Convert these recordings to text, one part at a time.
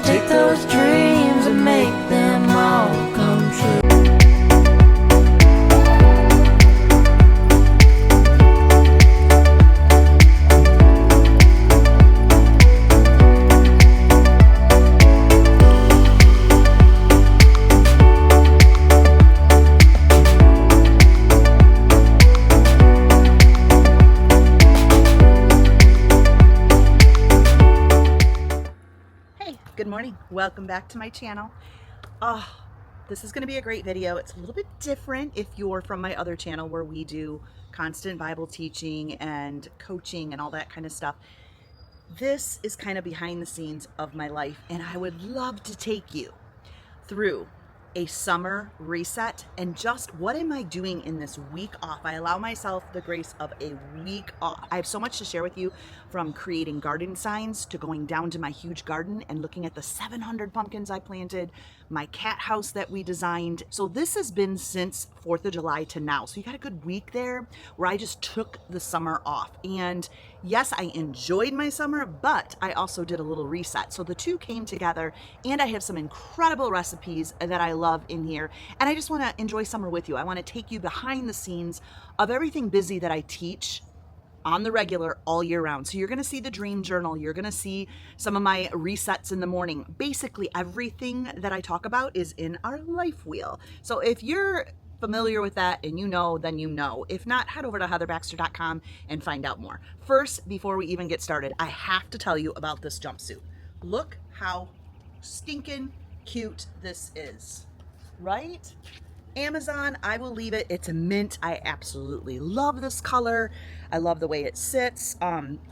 Take those dreams and make them all come true. Good morning. Welcome back to my channel. This is going to be a great video. It's a little bit different if you're from my other channel where we do constant Bible teaching and coaching and all that kind of stuff. This is kind of behind the scenes of my life, and I would love to take you through a summer reset and just what am I doing in this week off. I allow myself the grace of a week off. I have so much to share with you, from creating garden signs to going down to my huge garden and looking at the 700 pumpkins I planted, my cat house that we designed. So this has been since 4th of July to now. So you got a good week there where I just took the summer off. And yes, I enjoyed my summer, but I also did a little reset. So the two came together, and I have some incredible recipes that I love in here. And I just want to enjoy summer with you. I want to take you behind the scenes of everything busy that I teach on the regular all year round. So you're going to see the dream journal. You're going to see some of my resets in the morning. Basically everything that I talk about is in our life wheel. So if you're familiar with that and you know, then you know. If not, head over to heatherbaxter.com and find out more. First, before we even get started, I have to tell you about this jumpsuit. Look how stinking cute this is, right? Amazon, I will leave it. It's a mint. I absolutely love this color. I love the way it sits.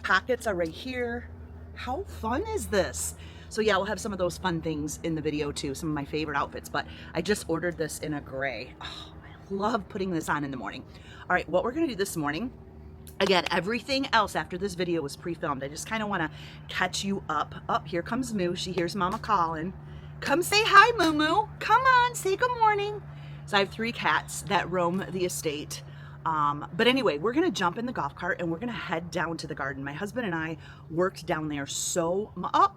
Pockets are right here. How fun is this? So yeah, we'll have some of those fun things in the video too, some of my favorite outfits, but I just ordered this in a gray. Oh, I love putting this on in the morning. All right, what we're gonna do this morning, again, everything else after this video was pre-filmed. I just kind of want to catch you up. Up, here comes Moo. She hears Mama calling. Come say hi, Moo Moo. Come on, say good morning. So I have 3 cats that roam the estate. But anyway, we're going to jump in the golf cart and we're going to head down to the garden. My husband and I worked down there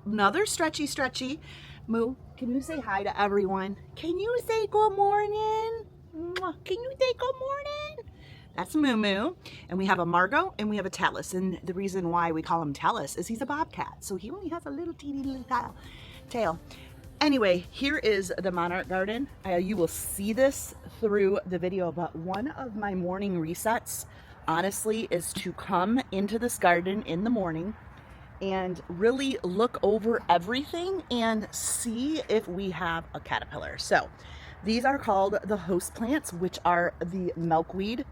another stretchy. Moo, can you say hi to everyone? Can you say good morning? Can you say good morning? That's Moo Moo. And we have a Margot and we have a Talus. And the reason why we call him Talus is he's a bobcat. So he only has a little teeny little tail. Anyway, here is the monarch garden. You will see this through the video, but one of my morning resets, honestly, is to come into this garden in the morning and really look over everything and see if we have a caterpillar. So these are called the host plants, which are the milkweed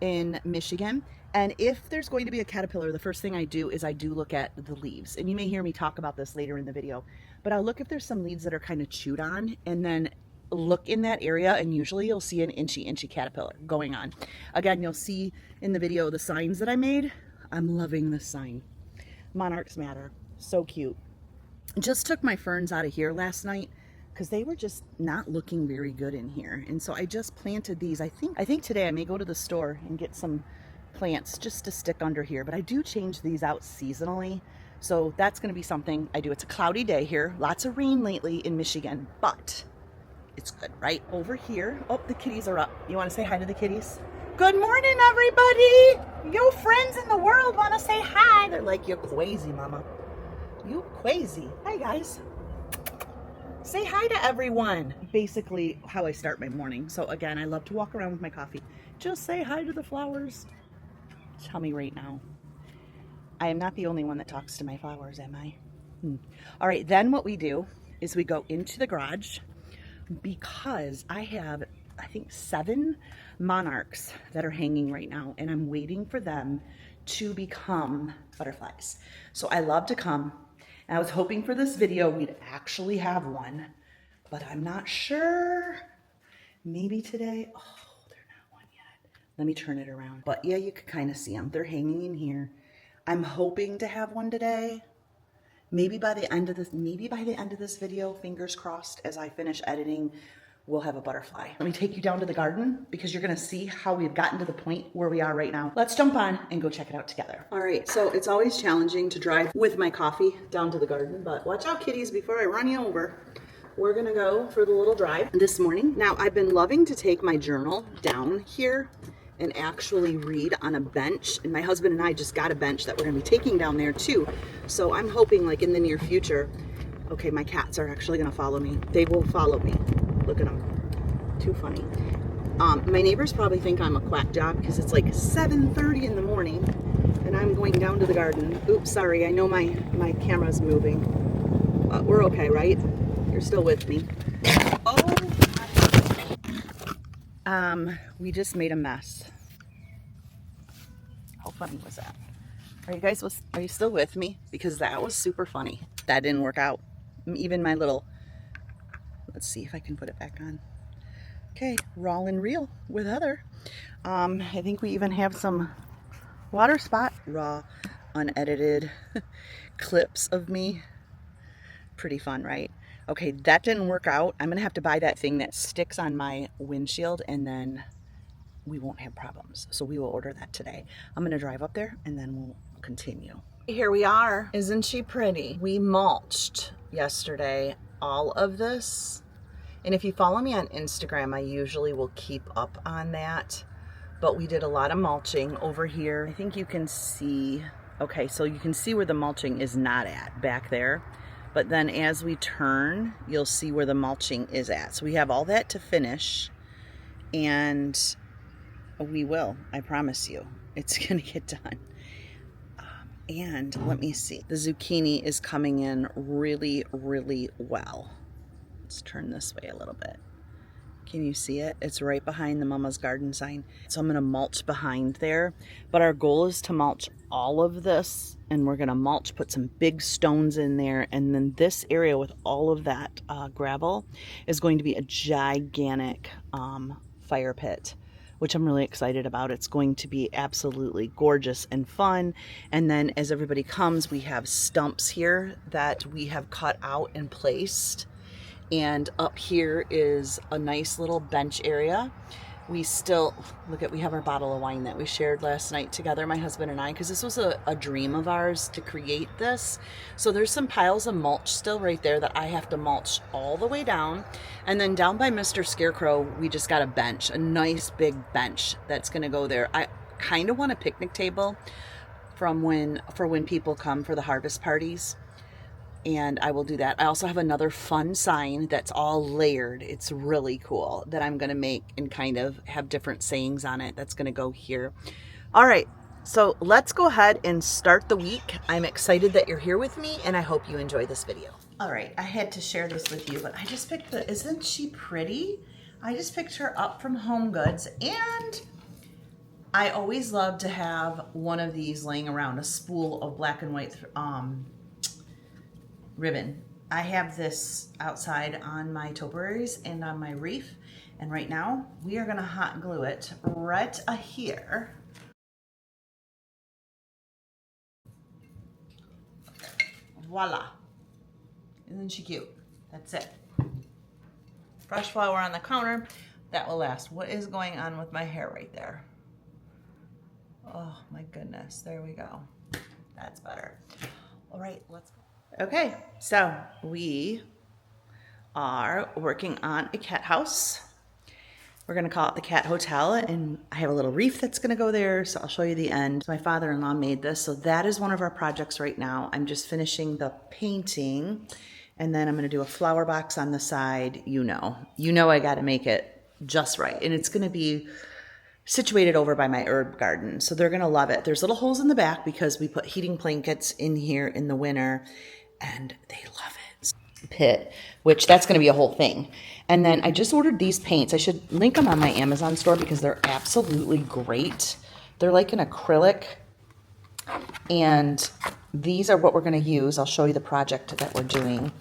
in Michigan. And if there's going to be a caterpillar, the first thing I do is I do look at the leaves. And you may hear me talk about this later in the video, but I'll look if there's some leaves that are kind of chewed on, and then look in that area, and usually you'll see an inchy caterpillar going on. Again, you'll see in the video the signs that I made. I'm loving this sign. Monarchs matter. So cute. Just took my ferns out of here last night because they were just not looking very good in here. And so I just planted these. I think today I may go to the store and get some plants just to stick under here, but I do change these out seasonally. So that's going to be something I do. It's a cloudy day here. Lots of rain lately in Michigan, but it's good, right? Over here, oh, the kitties are up. You want to say hi to the kitties? Good morning, everybody. Your friends in the world want to say hi. They're like, you're crazy, mama. You crazy. Hi, guys. Say hi to everyone. Basically how I start my morning. So again, I love to walk around with my coffee. Just say hi to the flowers. Tell me right now. I am not the only one that talks to my flowers, am I? All right, then what we do is we go into the garage because I have, I think, 7 monarchs that are hanging right now, and I'm waiting for them to become butterflies. So I love to come, and I was hoping for this video we'd actually have one, but I'm not sure. Maybe today. Oh, they're not one yet. Let me turn it around. But yeah, you can kind of see them. They're hanging in here. I'm hoping to have one today. Maybe by the end of this video, fingers crossed, as I finish editing we'll have a butterfly. Let me take you down to the garden because you're gonna see how we've gotten to the point where we are right now. Let's jump on and go check it out together. All right, so it's always challenging to drive with my coffee down to the garden, but watch out, kitties, before I run you over. We're gonna go for the little drive this morning. Now, I've been loving to take my journal down here and actually read on a bench. And my husband and I just got a bench that we're gonna be taking down there too. So I'm hoping like in the near future, okay, my cats are actually gonna follow me. They will follow me. Look at them, too funny. My neighbors probably think I'm a quack job because it's like 7:30 in the morning and I'm going down to the garden. Oops, sorry, I know my camera's moving. We're okay, right? You're still with me. Oh, we just made a mess. How funny was that? Are you still with me? Because that was super funny. That didn't work out. Even my little, let's see if I can put it back on. Okay, raw and real with Heather. I think we even have some water spot, raw, unedited clips of me. Pretty fun, right? Okay, that didn't work out. I'm gonna have to buy that thing that sticks on my windshield and then we won't have problems. So we will order that today. I'm gonna drive up there and then we'll continue. Here we are. Isn't she pretty? We mulched yesterday all of this. And if you follow me on Instagram, I usually will keep up on that. But we did a lot of mulching over here. I think you can see, okay, so you can see where the mulching is not at back there. But then as we turn, you'll see where the mulching is at. So we have all that to finish and we will, I promise you, it's gonna get done. And let me see, the zucchini is coming in really, really well. Let's turn this way a little bit. Can you see it? It's right behind the Mama's Garden sign. So I'm gonna mulch behind there, but our goal is to mulch all of this and we're gonna mulch, put some big stones in there, and then this area with all of that gravel is going to be a gigantic fire pit, which I'm really excited about. It's going to be absolutely gorgeous and fun. And then as everybody comes, we have stumps here that we have cut out and placed. And up here is a nice little bench area. We still, we have our bottle of wine that we shared last night together, my husband and I, because this was a dream of ours to create this. So there's some piles of mulch still right there that I have to mulch all the way down. And then down by Mr. Scarecrow, we just got a bench, a nice big bench that's gonna go there. I kind of want a picnic table for when people come for the harvest parties. And I will do that. I also have another fun sign that's all layered. It's really cool that I'm gonna make and kind of have different sayings on it. That's gonna go here. All right, so let's go ahead and start the week. I'm excited that you're here with me and I hope you enjoy this video. All right, I had to share this with you, but I just picked isn't she pretty? I just picked her up from Home Goods, and I always love to have one of these laying around, a spool of black and white ribbon. I have this outside on my topiaries and on my reef, and right now we are gonna hot glue it right here. Voila. Isn't she cute? That's it. Fresh flower on the counter. That will last. What is going on with my hair right there? Oh my goodness. There we go. That's better. All right, let's go. Okay, so we are working on a cat house. We're gonna call it the Cat Hotel, and I have a little reef that's gonna go there, so I'll show you the end. My father-in-law made this, so that is one of our projects right now. I'm just finishing the painting, and then I'm gonna do a flower box on the side. You know I gotta make it just right, and it's gonna be situated over by my herb garden, so they're gonna love it. There's little holes in the back because we put heating blankets in here in the winter, and they love it. Pit, which that's going to be a whole thing. And then I just ordered these paints. I should link them on my Amazon store because they're absolutely great. They're like an acrylic, and these are what we're going to use. I'll show you the project that we're doing.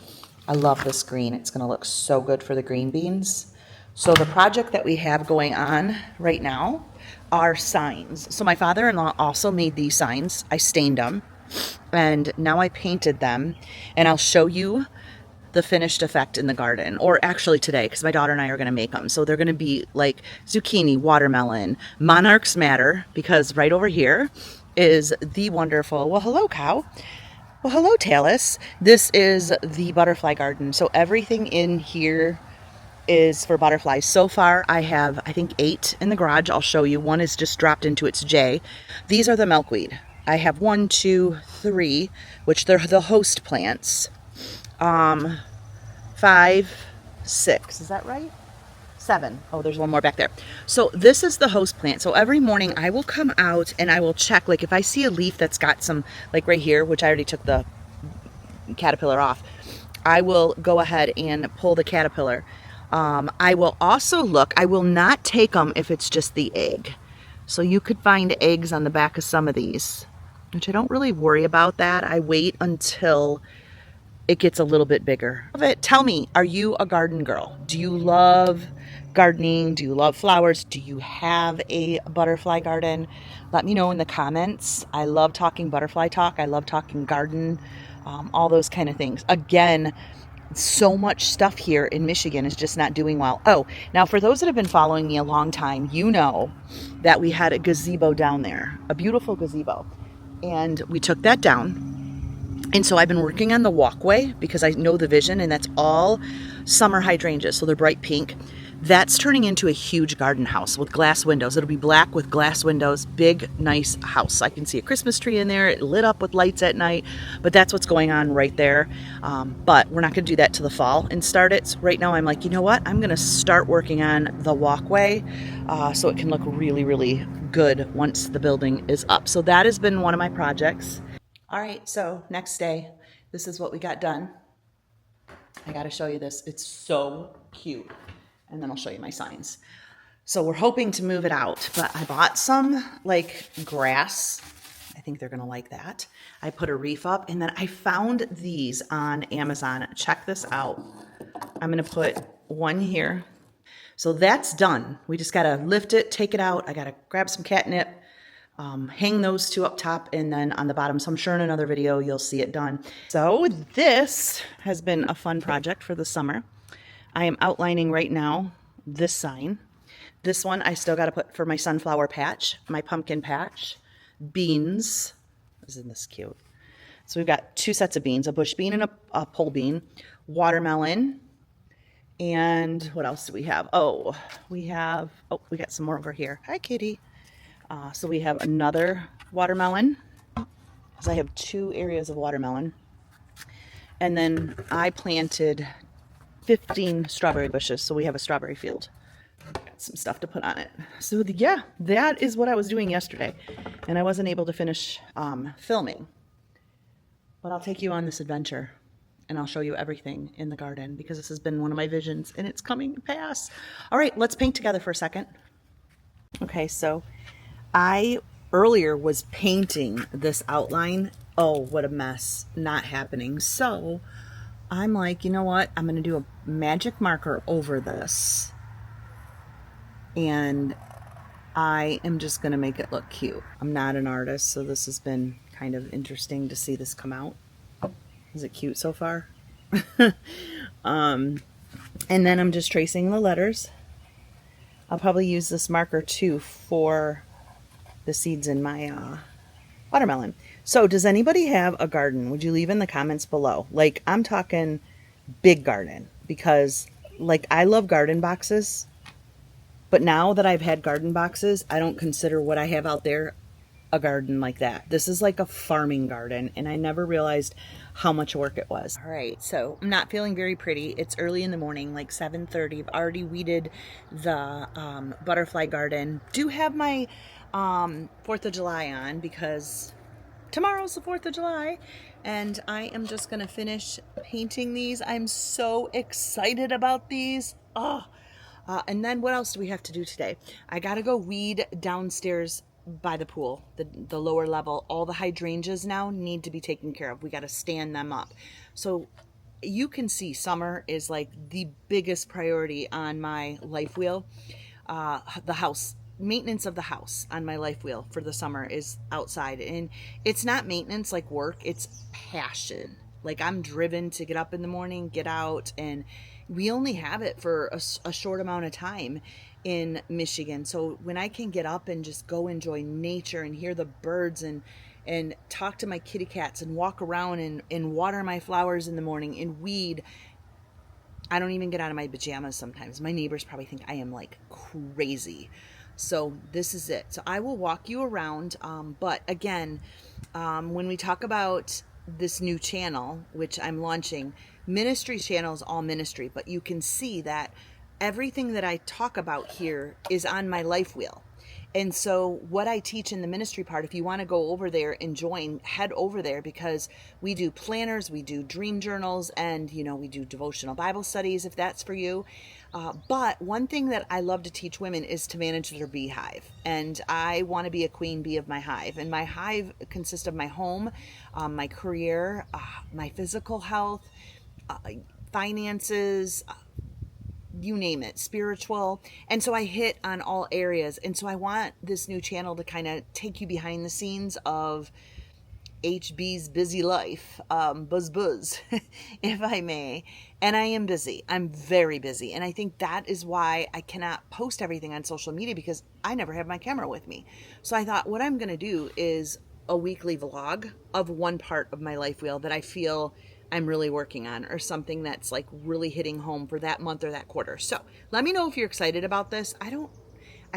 I love this green. It's going to look so good for the green beans. So the project that we have going on right now are signs. So my father-in-law also made these signs. I stained them, and now I painted them, and I'll show you the finished effect in the garden, or actually today, because my daughter and I are going to make them. So they're going to be like zucchini, watermelon, monarchs matter, because right over here is the wonderful, well, hello, cow. Well, hello, Talus. This is the butterfly garden. So everything in here is for butterflies. So far, I have, I think, 8 in the garage. I'll show you. One is just dropped into its J. These are the milkweed. I have 1, 2, 3, which they're the host plants. 5, 6. Is that right? 7. Oh, there's one more back there. So this is the host plant. So every morning I will come out and I will check, like if I see a leaf that's got some, like right here, which I already took the caterpillar off, I will go ahead and pull the caterpillar. I will also look, I will not take them if it's just the egg. So you could find eggs on the back of some of these, which I don't really worry about that. I wait until it gets a little bit bigger. Tell me, are you a garden girl? Do you love gardening? Do you love flowers? Do you have a butterfly garden? Let me know in the comments. I love talking butterfly talk. I love talking garden, all those kind of things. Again, so much stuff here in Michigan is just not doing well. Oh, now for those that have been following me a long time, you know that we had a gazebo down there, a beautiful gazebo, and we took that down. And so I've been working on the walkway because I know the vision, and that's all summer hydrangeas, so they're bright pink. That's turning into a huge garden house with glass windows. It'll be black with glass windows, big, nice house. I can see a Christmas tree in there. It lit up with lights at night, but that's what's going on right there. But we're not going to do that till the fall and start it. So right now I'm like, you know what? I'm going to start working on the walkway so it can look really, really good once the building is up. So that has been one of my projects. All right, so next day, this is what we got done. I got to show you this. It's so cute. And then I'll show you my signs. So we're hoping to move it out, but I bought some like grass. I think they're gonna like that. I put a reef up, and then I found these on Amazon. Check this out. I'm gonna put one here. So that's done. We just gotta lift it, take it out. I gotta grab some catnip, hang those 2 up top, and then on the bottom. So I'm sure in another video you'll see it done. So this has been a fun project for the summer. I am outlining right now this sign. This one I still got to put for my sunflower patch, my pumpkin patch, beans. Isn't this cute? So we've got 2 sets of beans, a bush bean and a pole bean, watermelon, and what else do we have? We got some more over here. Hi, kitty. So we have another watermelon, because I have 2 areas of watermelon. And then I planted 15 strawberry bushes, so we have a strawberry field. Got some stuff to put on it. So yeah, that is what I was doing yesterday, and I wasn't able to finish filming. But I'll take you on this adventure, and I'll show you everything in the garden, because this has been one of my visions, and it's coming to pass. All right, let's paint together for a second. Okay, so I earlier was painting this outline. Oh, what a mess. Not happening. So I'm like, you know what? I'm going to do a magic marker over this, and I am just going to make it look cute. I'm not an artist, so this has been kind of interesting to see this come out. Is it cute so far? And then I'm just tracing the letters. I'll probably use this marker too for the seeds in my watermelon. So does anybody have a garden? Would you leave in the comments below? Like, I'm talking big garden, because like I love garden boxes, but now that I've had garden boxes, I don't consider what I have out there a garden like that. This is like a farming garden, and I never realized how much work it was. All right, so I'm not feeling very pretty. It's early in the morning, like 7:30. I've already weeded the butterfly garden. Do have my 4th of July on, because tomorrow's the 4th of July, and I am just gonna finish painting these. I'm so excited about these. And then what else do we have to do today? I gotta go weed downstairs by the pool, the lower level. All the hydrangeas now need to be taken care of. We got to stand them up. So you can see summer is like the biggest priority on my life wheel. The house, maintenance of the house on my life wheel for the summer is outside. And it's not maintenance like work, it's passion. Like, I'm driven to get up in the morning, get out, and we only have it for a short amount of time in Michigan. So when I can get up and just go enjoy nature and hear the birds and talk to my kitty cats and walk around and water my flowers in the morning and weed, I don't even get out of my pajamas sometimes. My neighbors probably think I am like crazy. So this is it. So I will walk you around. But again, when we talk about this new channel, which I'm launching, ministry channel is all ministry, but you can see that everything that I talk about here is on my life wheel. And so what I teach in the ministry part, if you want to go over there and join, head over there, because we do planners, we do dream journals, and, you know, we do devotional Bible studies if that's for you. But one thing that I love to teach women is to manage their beehive. And I want to be a queen bee of my hive. And my hive consists of my home, my career, my physical health, finances, you name it, spiritual. And so I hit on all areas. And so I want this new channel to kind of take you behind the scenes of HB's busy life, buzz, if I may. And I am busy. I'm very busy. And I think that is why I cannot post everything on social media, because I never have my camera with me. So I thought what I'm going to do is a weekly vlog of one part of my life wheel that I feel I'm really working on, or something that's like really hitting home for that month or that quarter. So let me know if you're excited about this. I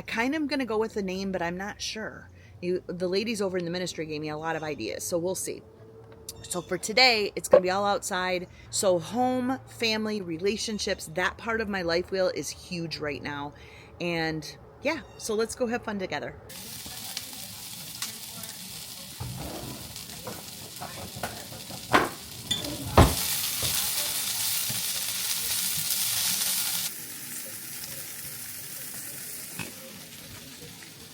kind of am going to go with the name, but I'm not sure. The ladies over in the ministry gave me a lot of ideas, so we'll see. So for today, it's going to be all outside. So home, family, relationships, that part of my life wheel is huge right now. And yeah, so let's go have fun together.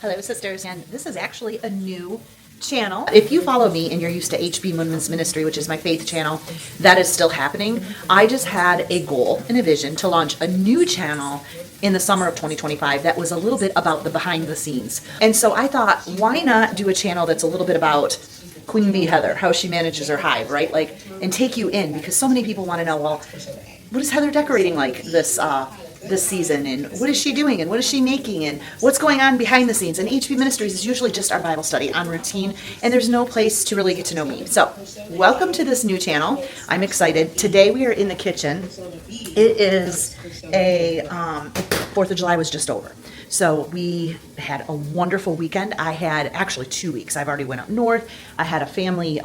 Hello, sisters, and this is actually a new channel. If you follow me and you're used to HB Women's Ministry, which is my faith channel, that is still happening. I just had a goal and a vision to launch a new channel in the summer of 2025 that was a little bit about the behind the scenes. And so I thought, why not do a channel that's a little bit about Queen Bee Heather, how she manages her hive, right? Like, and take you in, because so many people want to know, well, what is Heather decorating like this season, and what is she doing, and what is she making, and what's going on behind the scenes. And HB Ministries is usually just our Bible study on routine, and there's no place to really get to know me. So welcome to this new channel. I'm excited. Today we are in the kitchen. It is a 4th of July was just over, so we had a wonderful weekend. I had actually 2 weeks. I've already went up north. I had a family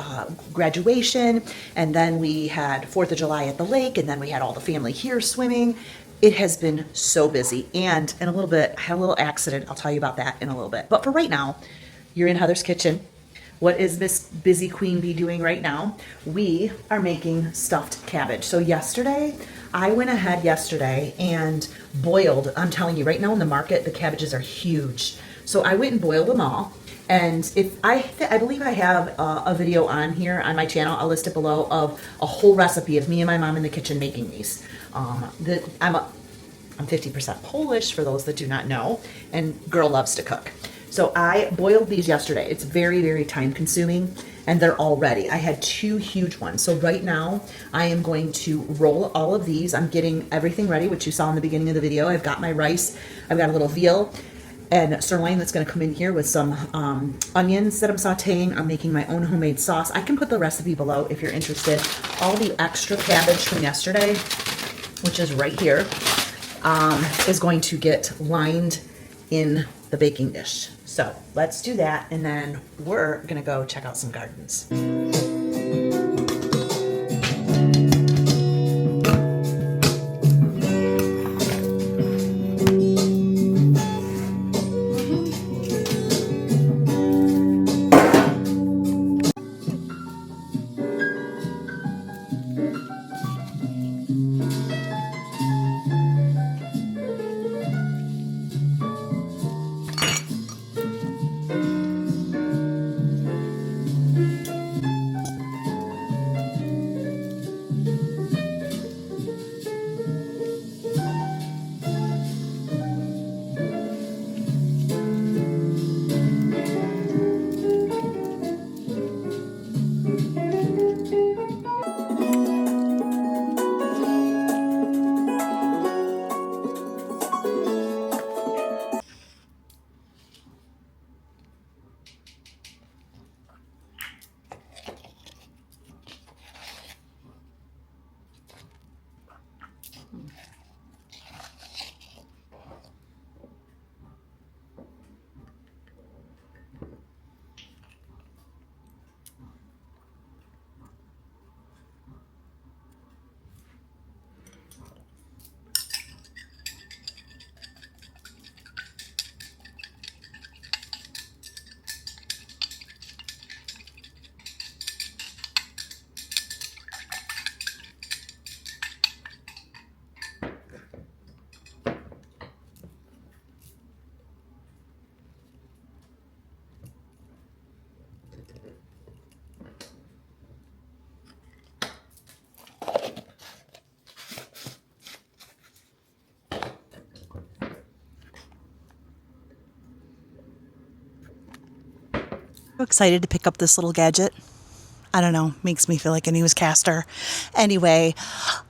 graduation, and then we had 4th of July at the lake, and then we had all the family here swimming. It has been so busy, and in a little bit, I had a little accident. I'll tell you about that in a little bit. But for right now, you're in Heather's kitchen. What is this busy queen bee doing right now? We are making stuffed cabbage. So I went ahead yesterday and boiled. I'm telling you, right now in the market, the cabbages are huge. So I went and boiled them all. And if I believe I have a video on here on my channel, I'll list it below, of a whole recipe of me and my mom in the kitchen making these. I'm 50% Polish, for those that do not know, and girl loves to cook. So I boiled these yesterday. It's very, very time consuming, and they're all ready. I had 2 huge ones. So right now I am going to roll all of these. I'm getting everything ready, which you saw in the beginning of the video. I've got my rice. I've got a little veal and sirloin that's going to come in here with some onions that I'm sauteing. I'm making my own homemade sauce. I can put the recipe below if you're interested. All the extra cabbage from yesterday, which is right here, is going to get lined in the baking dish. So let's do that, and then we're going to go check out some gardens. excited to pick up this little gadget? I don't know, makes me feel like a newscaster. Anyway,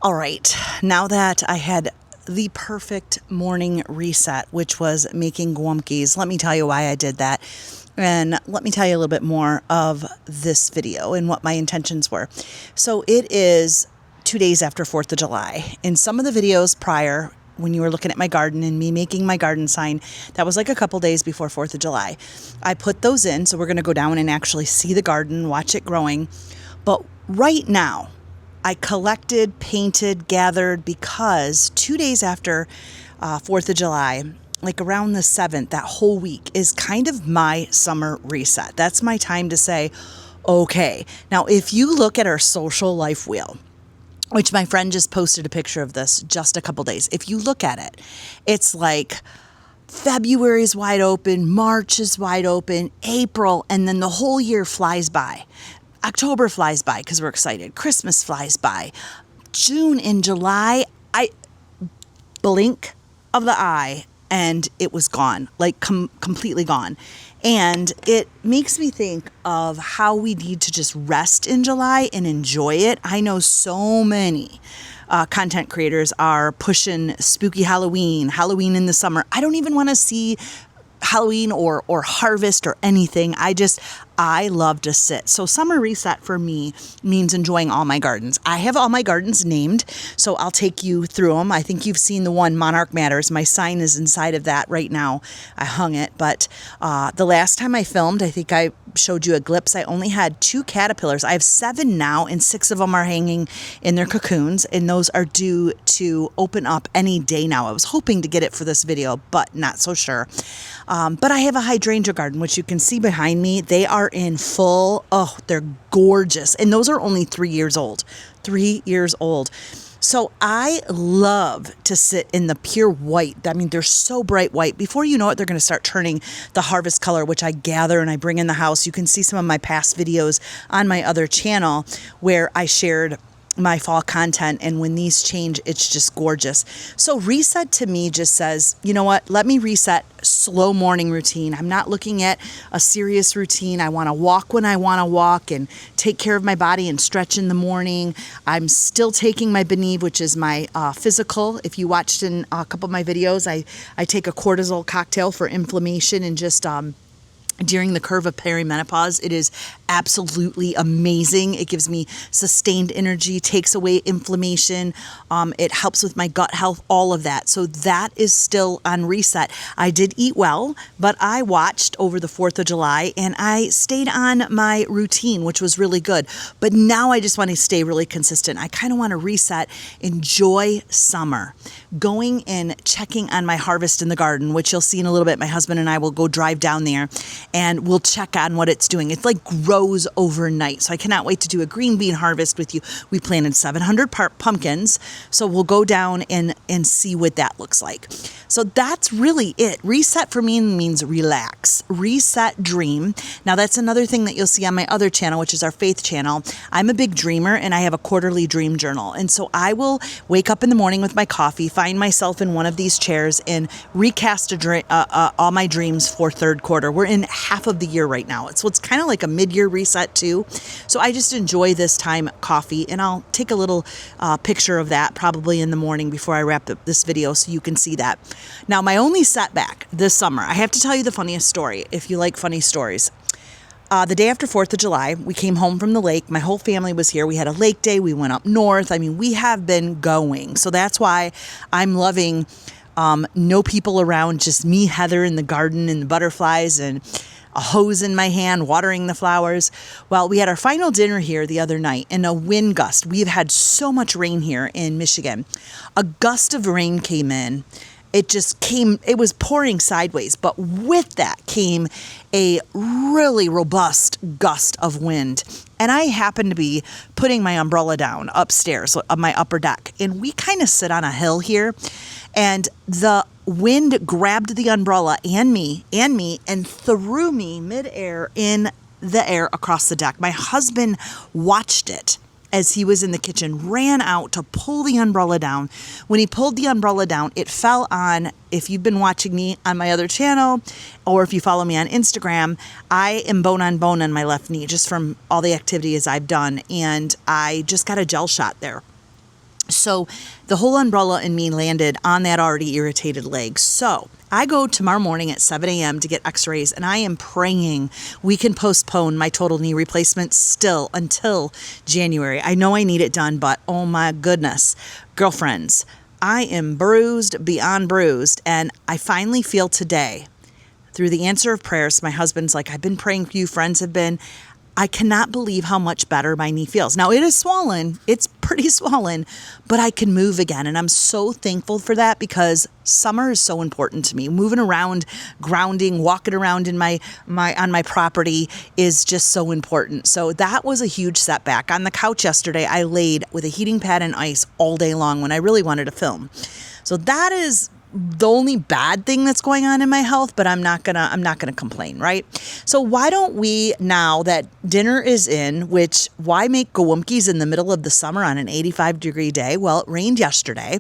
all right, now that I had the perfect morning reset, which was making guamkis, let me tell you why I did that. And let me tell you a little bit more of this video and what my intentions were. So it is 2 days after 4th of July. In some of the videos prior, when you were looking at my garden and me making my garden sign, that was like a couple days before 4th of July. I put those in, so we're going to go down and actually see the garden, watch it growing. But right now, I collected, painted, gathered, because 2 days after 4th of July, like around the 7th, that whole week is kind of my summer reset. That's my time to say, okay. Now, if you look at our social life wheel, which my friend just posted a picture of this just a couple days. If you look at it, it's like February is wide open, March is wide open, April, and then the whole year flies by. October flies by because we're excited. Christmas flies by. June and July, I blink of the eye and it was gone, like completely gone. And it makes me think of how we need to just rest in July and enjoy it. I know so many content creators are pushing spooky Halloween in the summer. I don't even want to see Halloween or harvest or anything. I love to sit. So summer reset for me means enjoying all my gardens. I have all my gardens named, so I'll take you through them. I think you've seen the one, Monarch Matters. My sign is inside of that right now. I hung it, but the last time I filmed, I think I showed you a glimpse. I only had 2 caterpillars. I have 7 now, and 6 of them are hanging in their cocoons, and those are due to open up any day now. I was hoping to get it for this video, but not so sure. But I have a hydrangea garden, which you can see behind me. They are in full, they're gorgeous. And those are only 3 years old. 3 years old. So I love to sit in the pure white. I mean, they're so bright white. Before you know it, they're going to start turning the harvest color, which I gather and I bring in the house. You can see some of my past videos on my other channel where I shared my fall content, and when these change, it's just gorgeous. So reset to me just says, you know what, let me reset. Slow morning routine. I'm not looking at a serious routine. I want to walk when I want to walk and take care of my body and stretch in the morning. I'm still taking my Benieve, which is my physical. If you watched in a couple of my videos, I take a cortisol cocktail for inflammation and just during the curve of perimenopause. It is absolutely amazing. It gives me sustained energy, takes away inflammation. It helps with my gut health, all of that. So that is still on reset. I did eat well, but I watched over the 4th of July and I stayed on my routine, which was really good. But now I just want to stay really consistent. I kind of want to reset, enjoy summer, going and checking on my harvest in the garden, which you'll see in a little bit. My husband and I will go drive down there and we'll check on what it's doing. It's like grows overnight. So I cannot wait to do a green bean harvest with you. We planted 700 pumpkins. So we'll go down and see what that looks like. So that's really it. Reset for me means relax, reset, dream. Now that's another thing that you'll see on my other channel, which is our faith channel. I'm a big dreamer and I have a quarterly dream journal. And so I will wake up in the morning with my coffee, find myself in one of these chairs and recast all my dreams for 3rd quarter. We're in half of the year right now. So it's kind of like a mid-year reset too. So I just enjoy this time coffee, and I'll take a little picture of that probably in the morning before I wrap up this video so you can see that. Now, my only setback this summer, I have to tell you the funniest story if you like funny stories. The day after 4th of July, we came home from the lake. My whole family was here. We had a lake day. We went up north. I mean, we have been going. So that's why I'm loving no people around, just me, Heather, in the garden and the butterflies and a hose in my hand, watering the flowers. Well, we had our final dinner here the other night and a wind gust. We've had so much rain here in Michigan. A gust of rain came in. It was pouring sideways, but with that came a really robust gust of wind. And I happened to be putting my umbrella down upstairs on my upper deck. And we kind of sit on a hill here. And the wind grabbed the umbrella and me and threw me midair in the air across the deck. My husband watched it as he was in the kitchen, ran out to pull the umbrella down. When he pulled the umbrella down, it fell on, if you've been watching me on my other channel, or if you follow me on Instagram, I am bone on bone on my left knee just from all the activities I've done. And I just got a gel shot there. So the whole umbrella and me landed on that already irritated leg. So I go tomorrow morning at 7 a.m. to get x-rays, and I am praying we can postpone my total knee replacement still until January. I know I need it done, but oh my goodness, girlfriends, I am bruised beyond bruised. And I finally feel today, through the answer of prayers, my husband's like, I've been praying for you, friends have been. I cannot believe how much better my knee feels. Now, it is swollen. It's pretty swollen, but I can move again. And I'm so thankful for that because summer is so important to me. Moving around, grounding, walking around in my on my property is just so important. So that was a huge setback. On the couch yesterday, I laid with a heating pad and ice all day long when I really wanted to film. So that is the only bad thing that's going on in my health, but I'm not gonna complain, right? So why don't we, now that dinner is in, which why make gołąbkis in the middle of the summer on an 85-degree day? Well, it rained yesterday.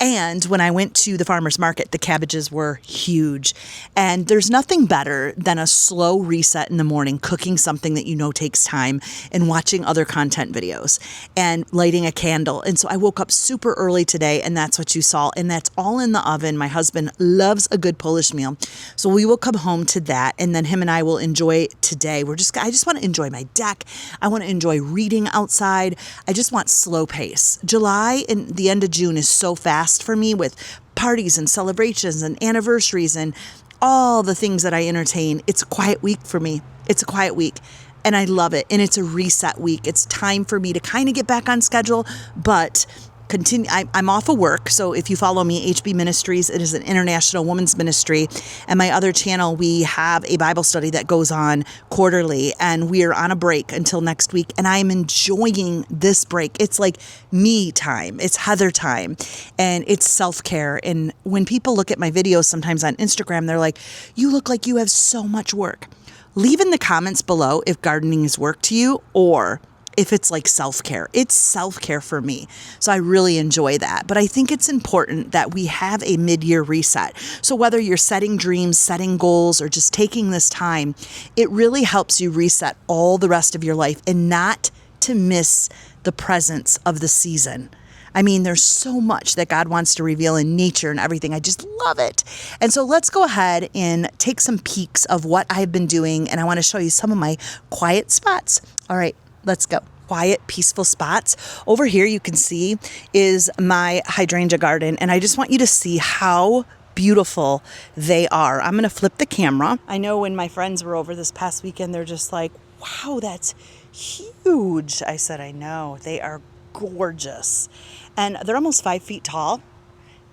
And when I went to the farmer's market, the cabbages were huge. And there's nothing better than a slow reset in the morning, cooking something that you know takes time and watching other content videos and lighting a candle. And so I woke up super early today, and that's what you saw. And that's all in the oven. My husband loves a good Polish meal. So we will come home to that, and then him and I will enjoy today. I just want to enjoy my deck. I want to enjoy reading outside. I just want slow pace. July and the end of June is so fast for me with parties and celebrations and anniversaries and all the things that I entertain. It's a quiet week for me. It's a quiet week and I love it. And it's a reset week. It's time for me to kind of get back on schedule, but continue. I'm off of work. So if you follow me, HB Ministries, it is an international women's ministry. And my other channel, we have a Bible study that goes on quarterly, and we are on a break until next week. And I'm enjoying this break. It's like me time. It's Heather time, and it's self-care. And when people look at my videos sometimes on Instagram, they're like, you look like you have so much work. Leave in the comments below if gardening is work to you, or if it's like self-care. It's self-care for me. So I really enjoy that. But I think it's important that we have a mid-year reset. So whether you're setting dreams, setting goals, or just taking this time, it really helps you reset all the rest of your life and not to miss the presence of the season. I mean, there's so much that God wants to reveal in nature and everything. I just love it. And so let's go ahead and take some peeks of what I've been doing. And I want to show you some of my quiet spots. All right. Let's go. Quiet, peaceful spots. Over here, you can see is my hydrangea garden. And I just want you to see how beautiful they are. I'm going to flip the camera. I know when my friends were over this past weekend, they're just like, wow, that's huge. I said, I know. They are gorgeous. And they're almost 5 feet tall.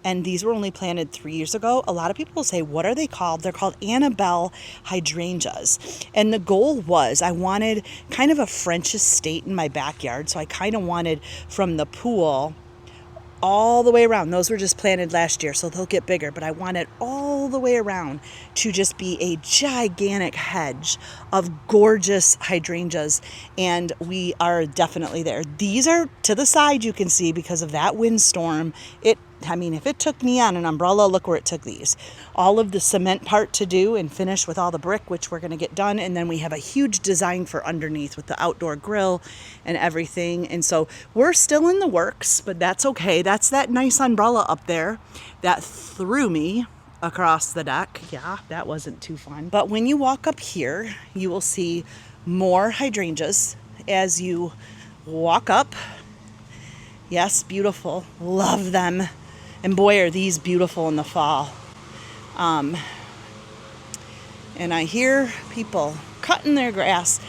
And these were only planted 3 years ago. A lot of people say, what are they called? They're called Annabelle hydrangeas. And the goal was I wanted kind of a French estate in my backyard. So I kind of wanted from the pool all the way around. Those were just planted last year, so they'll get bigger. But I wanted all the way around to just be a gigantic hedge of gorgeous hydrangeas. And we are definitely there. These are to the side, you can see, because of that windstorm. If it took me on an umbrella, look where it took these. All of the cement part to do and finish with all the brick, which we're going to get done. And then we have a huge design for underneath with the outdoor grill and everything. And so we're still in the works, but that's okay. That's that nice umbrella up there that threw me across the deck. Yeah, that wasn't too fun. But when you walk up here, you will see more hydrangeas as you walk up. Yes, beautiful. Love them. And boy, are these beautiful in the fall. And I hear people cutting their grass.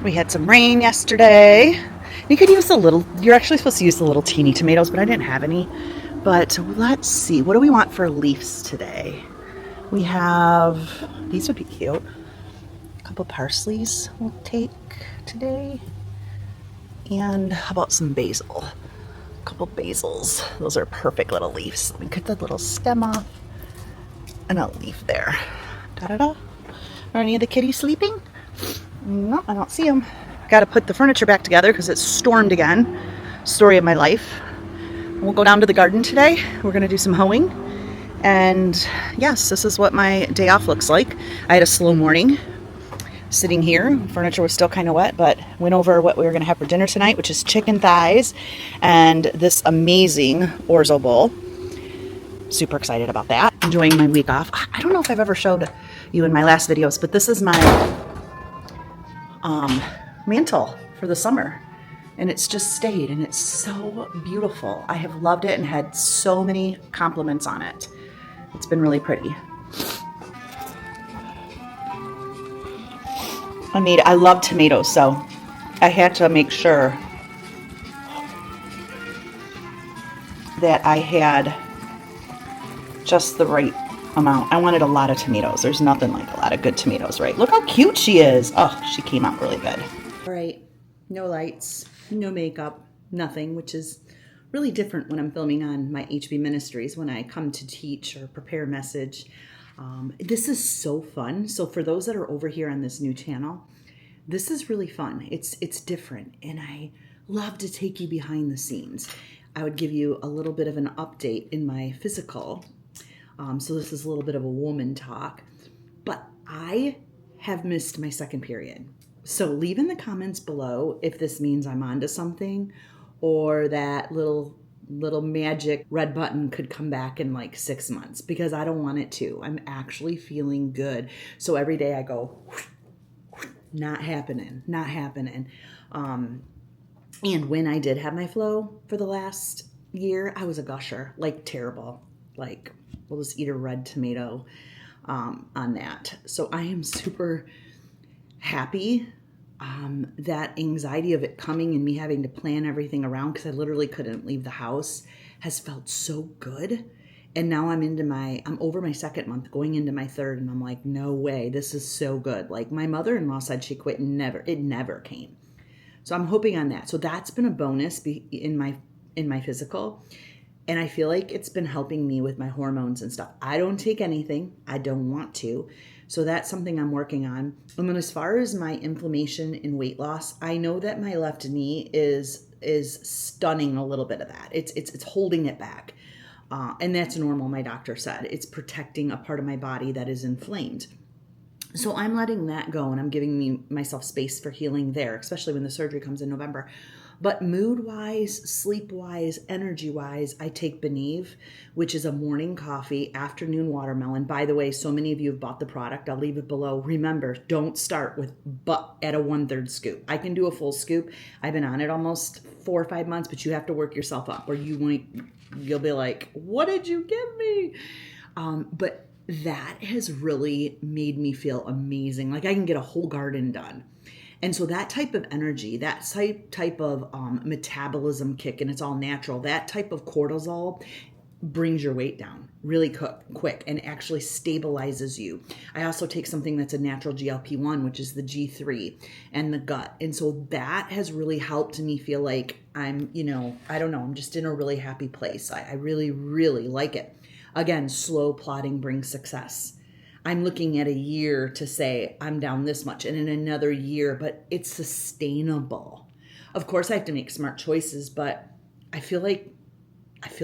We had some rain yesterday. You could use you're actually supposed to use the little teeny tomatoes, but I didn't have any. But let's see, what do we want for leaves today? We have, these would be cute. A couple parsleys we'll take today. And how about some basil? A couple basils. Those are perfect little leaves. Let me cut the little stem off and a leaf there. Da-da-da. Are any of the kitties sleeping? No, I don't see them. Got to put the furniture back together because it's stormed again. Story of my life. We'll go down to the garden today. We're going to do some hoeing. And yes, this is what my day off looks like. I had a slow morning sitting here. Furniture was still kind of wet, but went over what we were going to have for dinner tonight, which is chicken thighs and this amazing orzo bowl. Super excited about that. Enjoying my week off. I don't know if I've ever showed you in my last videos, but this is my mantle for the summer. And it's just stayed, and it's so beautiful. I have loved it and had so many compliments on it. It's been really pretty. I love tomatoes, so I had to make sure that I had just the right amount. I wanted a lot of tomatoes. There's nothing like a lot of good tomatoes, right? Look how cute she is. Oh, she came out really good. All right, no lights, no makeup, nothing, which is really different when I'm filming on my HB Ministries when I come to teach or prepare a message. This is so fun. So for those that are over here on this new channel, this is really fun. It's different, and I love to take you behind the scenes. I would give you a little bit of an update in my physical. So this is a little bit of a woman talk, but I have missed my second period. So leave in the comments below if this means I'm onto something, or that little magic red button could come back in like 6 months, because I don't want it to. I'm actually feeling good. So every day I go, not happening. And when I did have my flow for the last year, I was a gusher, like terrible. Like, we'll just eat a red tomato on that. So I am super happy. That anxiety of it coming and me having to plan everything around, because I literally couldn't leave the house, has felt so good. And now I'm over my second month, going into my third, and I'm like, no way, this is so good. Like, my mother-in-law said she quit and it never came. So I'm hoping on that. So that's been a bonus in my physical. And I feel like it's been helping me with my hormones and stuff. I don't take anything. I don't want to. So that's something I'm working on. And then as far as my inflammation and weight loss, I know that my left knee is stunning a little bit of that. It's holding it back. And that's normal, my doctor said. It's protecting a part of my body that is inflamed. So I'm letting that go, and I'm giving myself space for healing there, especially when the surgery comes in November. But mood-wise, sleep-wise, energy-wise, I take Benieve, which is a morning coffee, afternoon watermelon. By the way, so many of you have bought the product. I'll leave it below. Remember, don't start with at a 1/3 scoop. I can do a full scoop. I've been on it almost 4 or 5 months, but you have to work yourself up, or you'll be like, what did you give me? But that has really made me feel amazing. Like, I can get a whole garden done. And so that type of energy, that type of metabolism kick, and it's all natural, that type of cortisol brings your weight down really quick and actually stabilizes you. I also take something that's a natural GLP-1, which is the G3, and the gut. And so that has really helped me feel like I'm, I don't know, I'm just in a really happy place. I really, really like it. Again, slow plodding brings success. I'm looking at a year to say I'm down this much, and in another year, but it's sustainable. Of course, I have to make smart choices, but I feel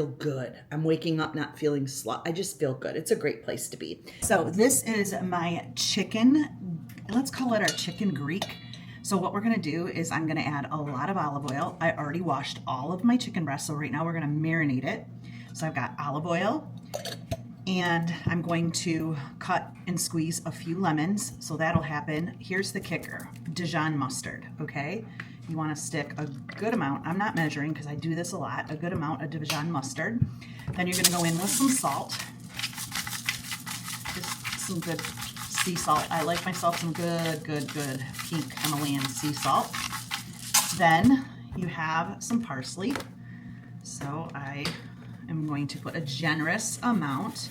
good. I'm waking up not feeling I just feel good. It's a great place to be. So this is my chicken. Let's call it our chicken Greek. So what we're going to do is I'm going to add a lot of olive oil. I already washed all of my chicken breast, so right now we're going to marinate it. So I've got olive oil, and I'm going to cut and squeeze a few lemons, so that'll happen. Here's the kicker, Dijon mustard, okay? You want to stick a good amount, I'm not measuring because I do this a lot, a good amount of Dijon mustard. Then you're going to go in with some salt, just some good sea salt. I like myself some good pink Himalayan sea salt. Then you have some parsley. So I am going to put a generous amount,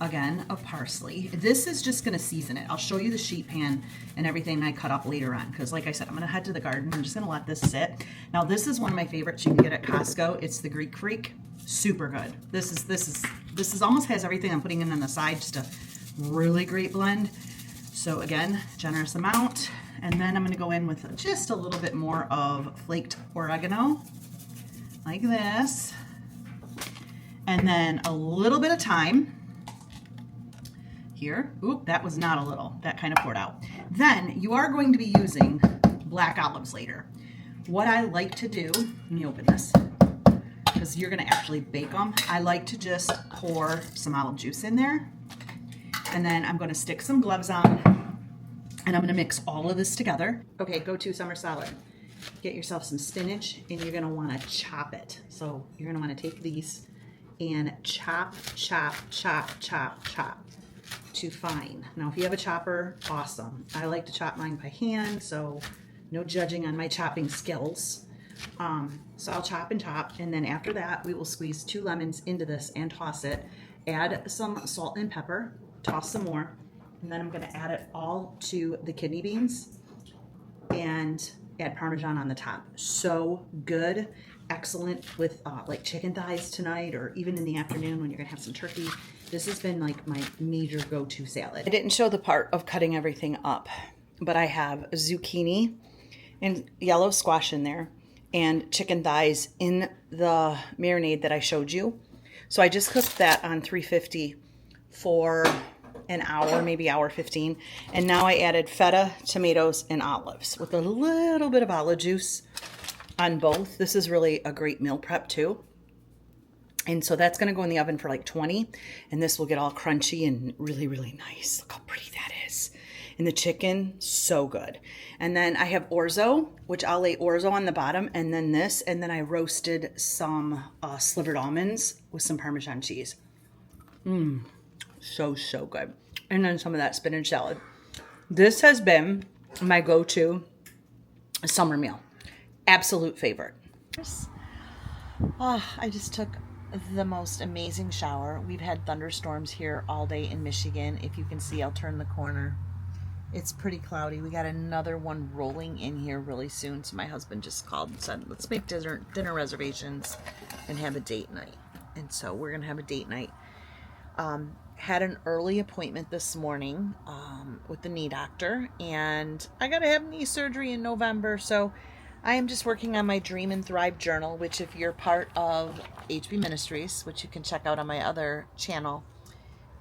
again, of parsley. This is just gonna season it. I'll show you the sheet pan and everything I cut up later on, because like I said, I'm gonna head to the garden. I'm just gonna let this sit. Now this is one of my favorites you can get at Costco. It's the Greek Freak. Super good. This is almost has everything I'm putting in on the side, just a really great blend. So again, generous amount. And then I'm gonna go in with just a little bit more of flaked oregano, like this. And then a little bit of thyme here. Oop, that was not a little, that kind of poured out. Then you are going to be using black olives later. What I like to do, let me open this, because you're gonna actually bake them. I like to just pour some olive juice in there. And then I'm gonna stick some gloves on and I'm gonna mix all of this together. Okay, go-to summer salad. Get yourself some spinach and you're gonna wanna chop it. So you're gonna wanna take these and chop to fine. Now, if you have a chopper, awesome. I like to chop mine by hand, so no judging on my chopping skills. So I'll chop and top, and then after that, we will squeeze 2 lemons into this and toss it. Add some salt and pepper, toss some more, and then I'm gonna add it all to the kidney beans and add Parmesan on the top. So good. Excellent with like chicken thighs tonight, or even in the afternoon when you're gonna have some turkey. This has been like my major go-to salad. I didn't show the part of cutting everything up, but I have zucchini and yellow squash in there and chicken thighs in the marinade that I showed you. So I just cooked that on 350 for an hour, maybe hour 15. And now I added feta, tomatoes, and olives with a little bit of olive juice on both. This is really a great meal prep too. And so that's gonna go in the oven for like 20, and this will get all crunchy and really nice. Look how pretty that is. And the chicken, so good. And then I have orzo, which I'll lay orzo on the bottom, and then this, and then I roasted some slivered almonds with some Parmesan cheese. So good. And then some of that spinach salad. This has been my go-to summer meal. Absolute favorite. Oh, I just took the most amazing shower. We've had thunderstorms here all day in Michigan. If you can see, I'll turn the corner. It's pretty cloudy. We got another one rolling in here really soon. So my husband just called and said, let's make dinner reservations and have a date night. And so we're going to have a date night. Had an early appointment this morning with the knee doctor, and I got to have knee surgery in November. So I am just working on my Dream and Thrive journal, which if you're part of HB Ministries, which you can check out on my other channel,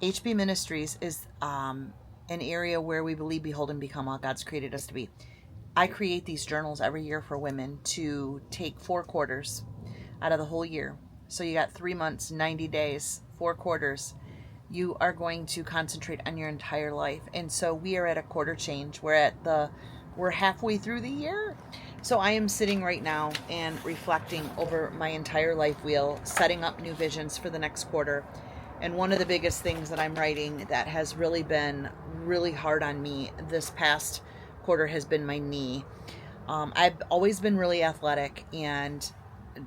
HB Ministries is an area where we believe, behold, and become all God's created us to be. I create these journals every year for women to take 4 quarters out of the whole year. So you got 3 months, 90 days, 4 quarters. You are going to concentrate on your entire life. And so we are at a quarter change. We're halfway through the year. So I am sitting right now and reflecting over my entire life wheel, setting up new visions for the next quarter. And one of the biggest things that I'm writing that has really been really hard on me this past quarter has been my knee. I've always been really athletic, and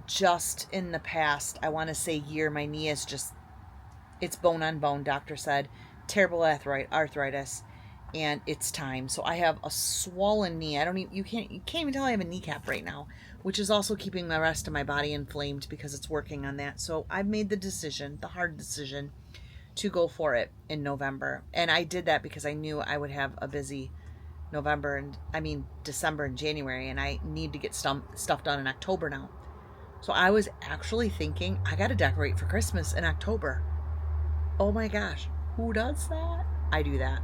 just in the past, I want to say year, my knee is just, it's bone on bone, doctor said, terrible arthritis. And it's time. So I have a swollen knee. You can't even tell I have a kneecap right now, which is also keeping the rest of my body inflamed because it's working on that. So I've made the decision, the hard decision, to go for it in November. And I did that because I knew I would have a busy December and January, and I need to get stuff done in October now. So I was actually thinking, I got to decorate for Christmas in October. Oh my gosh, who does that? I do that.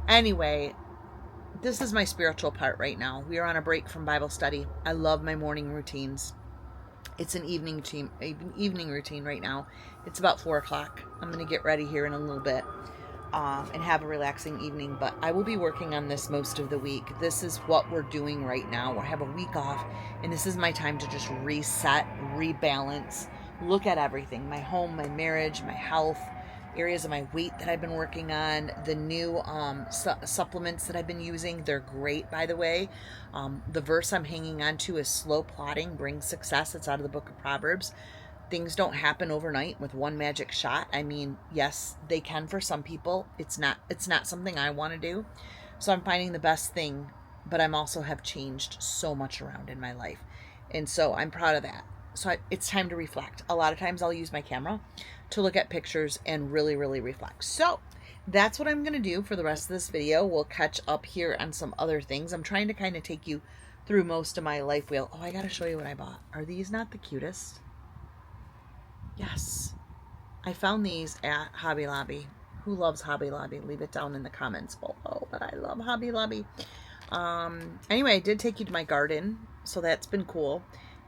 Anyway, this is my spiritual part right now. We are on a break from Bible study. I love my morning routines. It's an evening routine right now. It's about 4 o'clock. I'm going to get ready here in a little bit and have a relaxing evening. But I will be working on this most of the week. This is what we're doing right now. We have a week off, and this is my time to just reset, rebalance, look at everything. My home, my marriage, my health, areas of my weight that I've been working on, the new supplements that I've been using. They're great, by the way. The verse I'm hanging on to is slow plotting brings success. It's out of the book of Proverbs. Things don't happen overnight with one magic shot. I mean, yes, they can for some people. It's not something I want to do. So I'm finding the best thing, but I'm also have changed so much around in my life. And so I'm proud of that. So it's time to reflect. A lot of times I'll use my camera to look at pictures and really, really reflect. So that's what I'm going to do for the rest of this video. We'll catch up here on some other things. I'm trying to kind of take you through most of my life wheel. Oh, I got to show you what I bought. Are these not the cutest? Yes. I found these at Hobby Lobby. Who loves Hobby Lobby? Leave it down in the comments below. But I love Hobby Lobby. Anyway, I did take you to my garden, so that's been cool.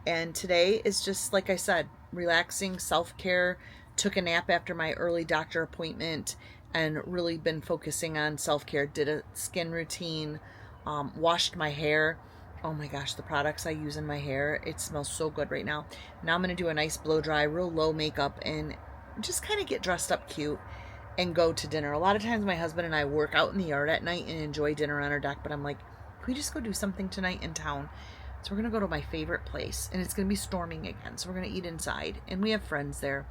And today is just, like I said, relaxing, self-care. Took a nap after my early doctor appointment and really been focusing on self-care. Did a skin routine, washed my hair. Oh my gosh, the products I use in my hair, it smells so good right now. Now I'm going to do a nice blow dry, real low makeup, and just kind of get dressed up cute and go to dinner. A lot of times my husband and I work out in the yard at night and enjoy dinner on our deck, but I'm like, can we just go do something tonight in town? So we're going to go to my favorite place, and it's going to be storming again, so we're going to eat inside, and we have friends there,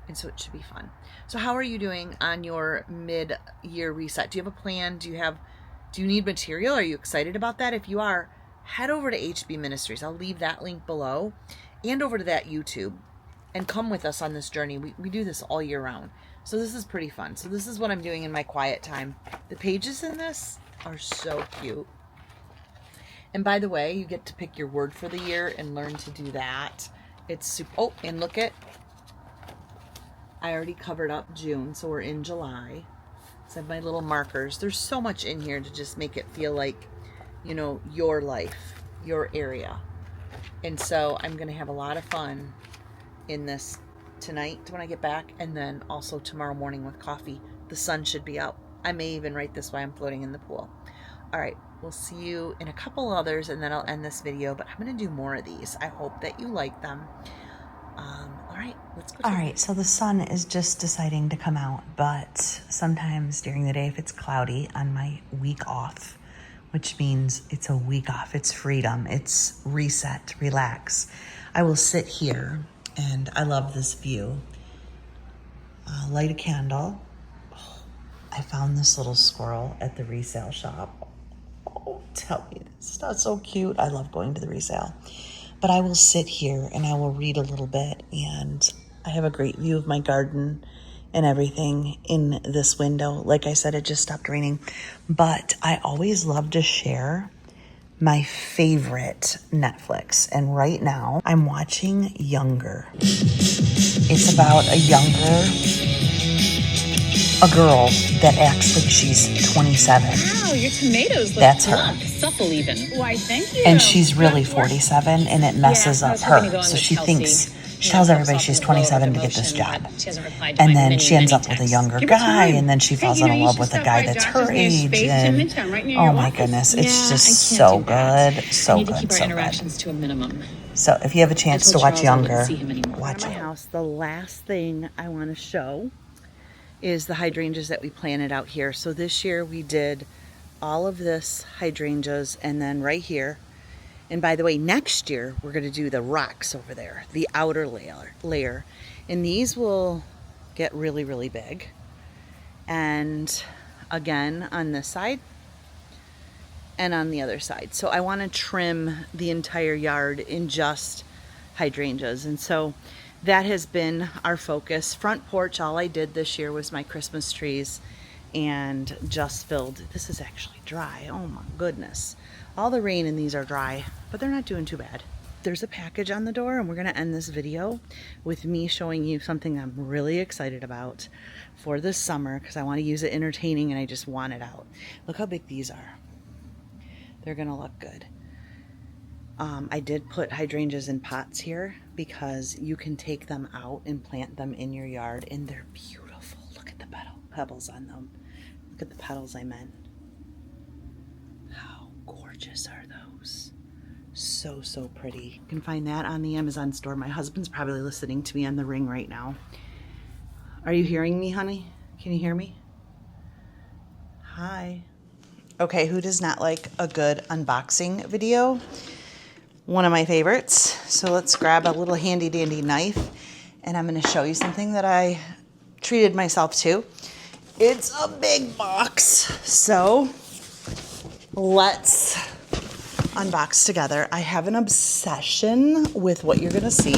and so it should be fun. So how are you doing on your mid-year reset? Do you have a plan? Do you need material? Are you excited about that? If you are, head over to HB Ministries. I'll leave that link below, and over to that YouTube, and come with us on this journey. We do this all year round, so this is pretty fun. So this is what I'm doing in my quiet time. The pages in this are so cute. And by the way, you get to pick your word for the year and learn to do that. It's super. Oh, and look at, I already covered up June, so we're in July. So I have my little markers. There's so much in here to just make it feel like, you know, your life, your area. And so I'm going to have a lot of fun in this tonight when I get back, and then also tomorrow morning with coffee. The sun should be out. I may even write this while I'm floating in the pool. All right, we'll see you in a couple others, and then I'll end this video, but I'm going to do more of these. I hope that you like them. All right, let's go. All right, so the sun is just deciding to come out, but sometimes during the day, if it's cloudy on my week off, which means it's a week off, it's freedom, it's reset, relax, I will sit here, and I love this view. Light a candle. Oh, I found this little squirrel at the resale shop. Oh, tell me, it's not so cute. I love going to the resale. But I will sit here and I will read a little bit, and I have a great view of my garden and everything in this window. Like I said, it just stopped raining. But I always love to share my favorite Netflix. And right now I'm watching Younger. It's about a girl that acts like she's 27. Wow, your tomatoes look That's her. plump, supple even. Why, thank you. And she's really 47, and it messes up her. So she thinks, she tells everybody she's 27 to get this job. She hasn't replied to And my then many, she ends many up with a texts. younger Give it guy, time. and then she falls in love with a guy that's her age. And oh my goodness, it's just so good, so I need to good, keep our so interactions good. to a minimum. So if you have a chance I to told watch Charles I wouldn't Younger, see him anymore. watch it. House, the last thing I want to show is the hydrangeas that we planted out here. So this year we did all of this hydrangeas, and then right here. And by the way, next year we're going to do the rocks over there, the outer layer. And these will get really, really big. And again, on this side and on the other side. So I want to trim the entire yard in just hydrangeas. And so that has been our focus. Front porch, all I did this year was my Christmas trees and just filled. This is actually dry. Oh my goodness. All the rain in these are dry, but they're not doing too bad. There's a package on the door, and we're going to end this video with me showing you something I'm really excited about for this summer, because I want to use it entertaining and I just want it out. Look how big these are. They're going to look good. I did put hydrangeas in pots here because you can take them out and plant them in your yard, and they're beautiful. Look at the pebbles on them. Look at the petals I meant. How gorgeous are those? So, so pretty. You can find that on the Amazon store. My husband's probably listening to me on the Ring right now. Are you hearing me, honey? Can you hear me? Hi. Okay, who does not like a good unboxing video? One of my favorites. So let's grab a little handy dandy knife and I'm going to show you something that I treated myself to. It's a big box. So let's unbox together. I have an obsession with what you're going to see.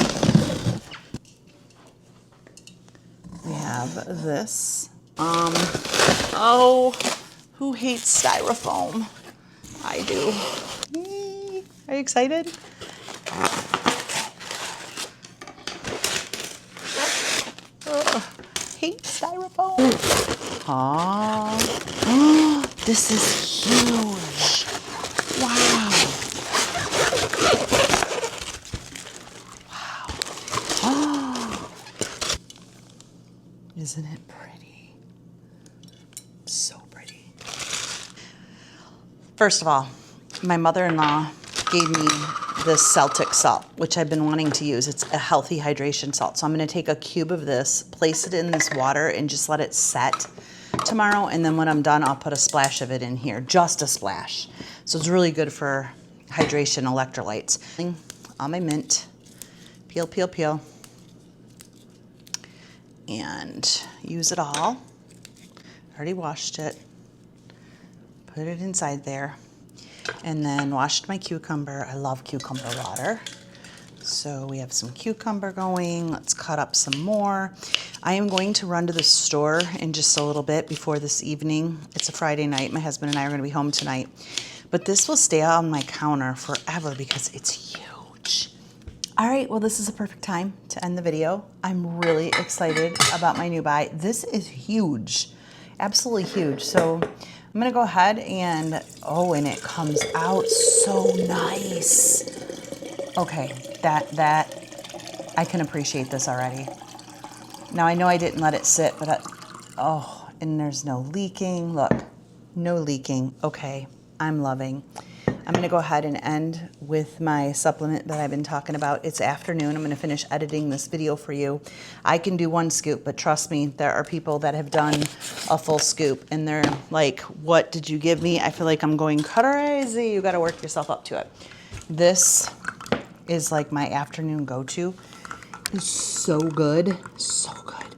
We have this. Oh, who hates styrofoam? I do. Are you excited? Hate styrofoam. Oh, this is huge. Wow. Wow. Oh. Isn't it pretty? So pretty. First of all, my mother-in-law gave me this Celtic salt, which I've been wanting to use. It's a healthy hydration salt. So I'm going to take a cube of this, place it in this water, and just let it set tomorrow. And then when I'm done, I'll put a splash of it in here, just a splash. So it's really good for hydration, electrolytes. On my mint, peel, peel, peel, and use it all. Already washed it. Put it inside there. And then washed my cucumber. I love cucumber water. So we have some cucumber going. Let's cut up some more. I am going to run to the store in just a little bit before this evening. It's a Friday night. My husband and I are going to be home tonight. But this will stay on my counter forever because it's huge. All right, well, this is a perfect time to end the video. I'm really excited about my new buy. This is huge, absolutely huge. So I'm gonna go ahead and, oh, and it comes out so nice. Okay, that I can appreciate this already. Now I know I didn't let it sit, but oh, and there's no leaking. Look, no leaking. Okay, I'm loving. I'm gonna go ahead and end with my supplement that I've been talking about. It's afternoon. I'm gonna finish editing this video for you. I can do one scoop, but trust me, there are people that have done a full scoop and they're like, what did you give me? I feel like I'm going crazy. You gotta work yourself up to it. This is like my afternoon go-to. It's so good, so good.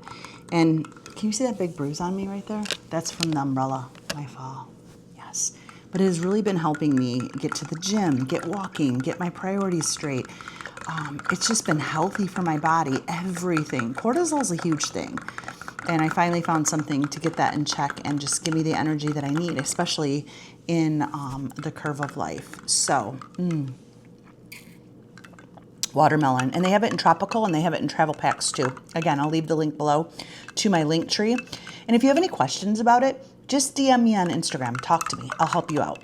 And can you see that big bruise on me right there? That's from the umbrella, my fall, yes. But it has really been helping me get to the gym, get walking, get my priorities straight. It's just been healthy for my body, everything. Cortisol is a huge thing. And I finally found something to get that in check and just give me the energy that I need, especially in the curve of life. So, watermelon. And they have it in tropical and they have it in travel packs too. Again, I'll leave the link below to my link tree. And if you have any questions about it, just DM me on Instagram. Talk to me. I'll help you out.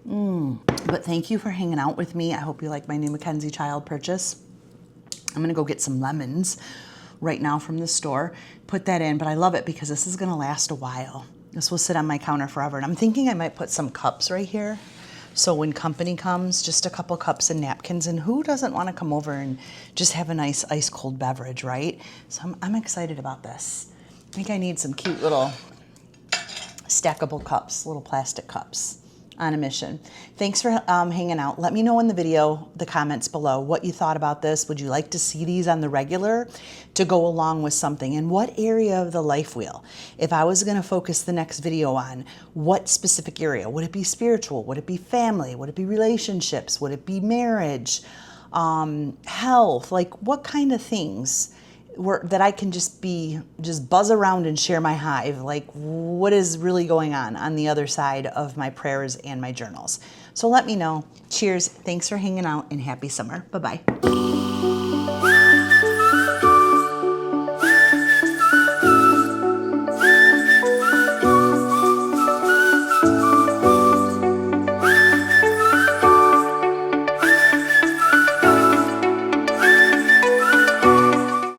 But thank you for hanging out with me. I hope you like my new Mackenzie Child purchase. I'm going to go get some lemons right now from the store. Put that in. But I love it because this is going to last a while. This will sit on my counter forever. And I'm thinking I might put some cups right here. So when company comes, just a couple cups and napkins. And who doesn't want to come over and just have a nice ice cold beverage, right? So I'm excited about this. I think I need some cute little stackable cups, little plastic cups on a mission. Thanks for hanging out. Let me know in the video, the comments below, what you thought about this. Would you like to see these on the regular to go along with something? And what area of the life wheel? If I was going to focus the next video on, what specific area? Would it be spiritual? Would it be family? Would it be relationships? Would it be marriage? Health? Like what kind of things that I can just buzz around and share my hive, like what is really going on the other side of my prayers and my journals. So let me know. Cheers. Thanks for hanging out and happy summer. Bye-bye.